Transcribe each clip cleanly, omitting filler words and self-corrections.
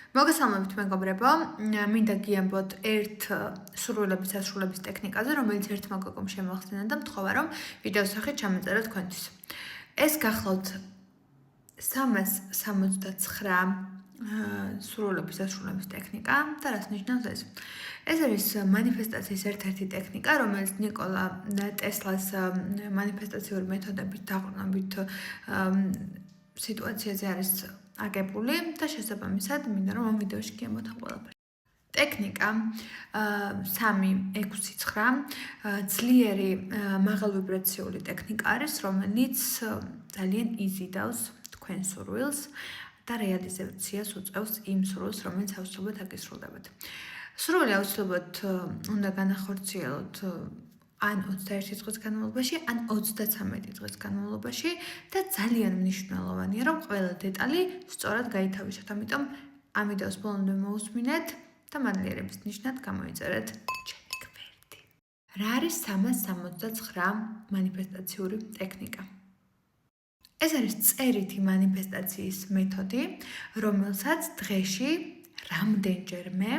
მოგესალმებით მეგობრებო, მინდა გიამბოთ ერთ სურვილების ასრულების ტექნიკაზე, რომელიც ერთმა გოგომ შემოახსენა და მთხოვა, რომ ვიდეოს სახით ჩამეწერა თქვენთვის. ეს გახლავთ 369 სურვილების ასრულების ტექნიკა და რას ნიშნავს ეს? ეს არის მანიფესტაციის ერთ-ერთი ტექნიკა, რომელიც ნიკოლა ტესლას მანიფესტაციური მეთოდებით დაყრდნობით სიტუაციაზე არის აგებული და შესაბამისად მინდა რომ ამ ვიდეოში გიამბოთ ამ ყველაფერს. ტექნიკა 3-6-9 ძლიერი მაღალვიბრაციული ტექნიკა არის, რომელიც ძალიან იზიდავს თქვენ სურვილს და რეალიზაციას უწევს იმ სურვილს, რომელიც აუცილებლად აკისრულდებათ. სურვილი აუცილებლად უნდა განახორციელოთ ან 21 დღის განმავლობაში, ან 33 დღის განმავლობაში და ძალიან მნიშვნელოვანია, რომ ყველა დეტალი სწორად გაითავისოთ. ამიტომ ამ ვიდეოს ბოლომდე მოусმინეთ და მადლიერების ნიშნად გამოიწერეთ ჩემი გვერდი. რა არის 369 მანიფესტაციური ტექნიკა? ეს არის წერითი მანიფესტაციის მეთოდი, რომელსაც დღეში რამდენჯერმე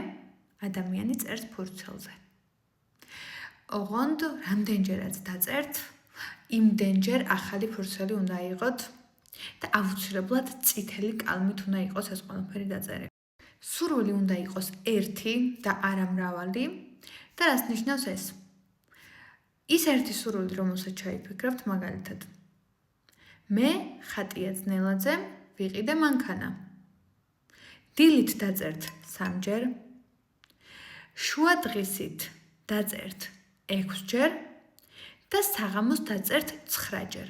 ადამიანი წერს ფურცელზე. ოღონდ რამდენჯერაც დაწერთ, იმდენჯერ ახალი ფურცელი უნდა აიღოთ და აუცილებლად წითელი კალმით უნდა იყოს ეს ყველაფერი დაწერილი. სურვილი უნდა იყოს ერთი და არა მრავალი და რას ნიშნავს ეს? ის ერთი სურვილი, რომელსაც ჩაიფიქრებთ, მაგალითად. მე ხატია ძნელაძე ვიყიდე მანქანა. დილით დაწერთ 3ჯერ, შუა დღისით დაწერთ 6ჯერ და საღამოს დაწერთ 9ჯერ.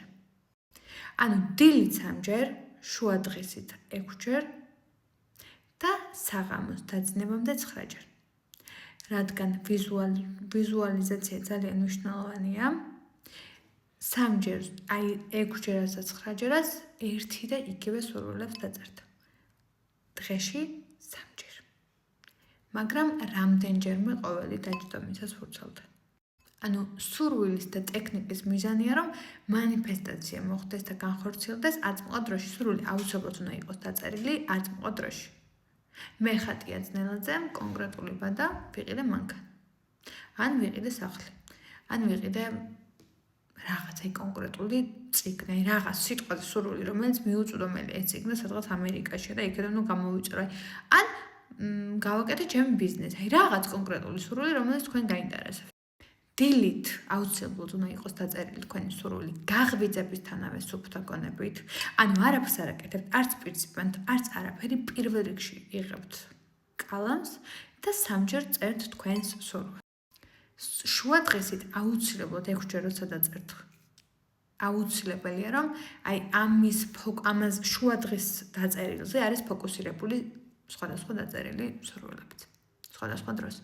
ანუ დილით 3ჯერ, შუა დღისით 6ჯერ და საღამოს დაძინებამდე 9ჯერ. რადგან ვიზუალიზაცია ძალიან მნიშვნელოვანია, 3ჯერ, აი 6ჯერას და 9ჯერას ერთი და იგივე სურვილებს დაწერთ. დღეში 3ჯერ. მაგრამ რამდენჯერმე ყოველი დაჯდომისას ფურცელთან. ანუ სურვილის და ტექნიკის მიზანია, რომ მანიფესტაცია მოხდეს და განხორციელდეს აწმყო დროში. სურვილი აუცილებლად უნდა იყოს დაწერილი აწმყო დროში. მე ხატია ძნელაძე, კონკრეტული ბადა, ვიყიდე მანქანა. ან ვიყიდე სახლი. ან ვიყიდე რაღაცა კონკრეტული წიგნი, რაღაც სიტყვაზე სურვილი, რომელიც მიუწვდომელი ეს წიგნი სადღაც ამერიკაში და იქიდან უნდა გამოვიწერო. ან გავაკეთე ჩემი ბიზნესი. აი რაღაც კონკრეტული სურვილი, რომელიც თქვენ გაინტერესებს. დილით აუცილებლად უნდა იყოს დაწერილი თქვენი სურვილი გაღვიძებისთანავე სუფთა გონებით. ანუ არაფერს არ აკეთებთ, არც პირციფანთ, არც არაფერი, პირველ რიგში იღებთ კალამს და 3ჯერ წერთ თქვენს სურვილს. შუა დღისით აუცილებლად 6ჯერ როცა დაწერთ. აუცილებელია, რომ აი ამას შუა დღის დაწერილზე არის ფოკუსირებული სხვადასხვა დაწერილი სურვილებით. სხვადასხვა დროს.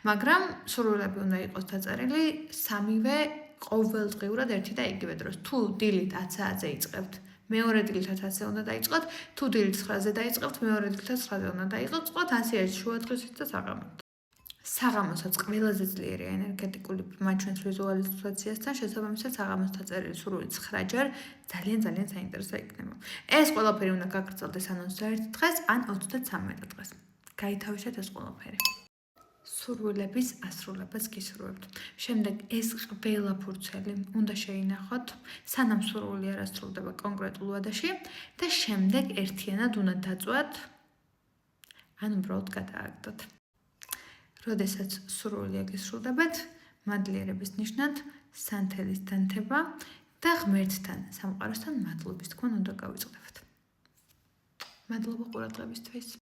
მაგრამ სურვილები უნდა იყოს დაწერილი სამივე ყოველდღიურად ერთი და იგივე დროს. თუ დილით 10-ზე იწყებთ, მეორე დილით 10-ზე უნდა დაიწყოთ, თუ დილით 9-ზე დაიწყებთ, მეორე დილით 9-ზე უნდა დაიწყოთ, ასე არის შუა დღისით და საღამოს. საღამოსაც ყველაზე ძლიერი ენერგეტიკული მათ ჩვენს ვიზუალიზაციასთან შესაბამისად საღამოს დაწერილი სურვილი 9ჯერ ძალიან საინტერესო იქნება. ეს ყველაფერი უნდა გაგრძელდეს ან 21 დღეს, ან 33 დღეს. გაითავისეთ ეს ყველაფერი. სურვილების ასრულებას გისურვებთ. შემდეგ ეს ყველა ფურცელი უნდა შეინახოთ, სანამ სურვილი არ ასრულდება კონკრეტულ ვადაში და შემდეგ ერთიანად უნდა დაწვათ, ან უბრალოდ გადააგდოთ. როდესაც სურვილი აგისრულდებათ, მადლიერების ნიშნად სანთელის დანთება და ღმერთთან, სამყაროსთან მადლობის თქვენ უნდა გავიწყდებათ. მადლობა ყურადღებისთვის.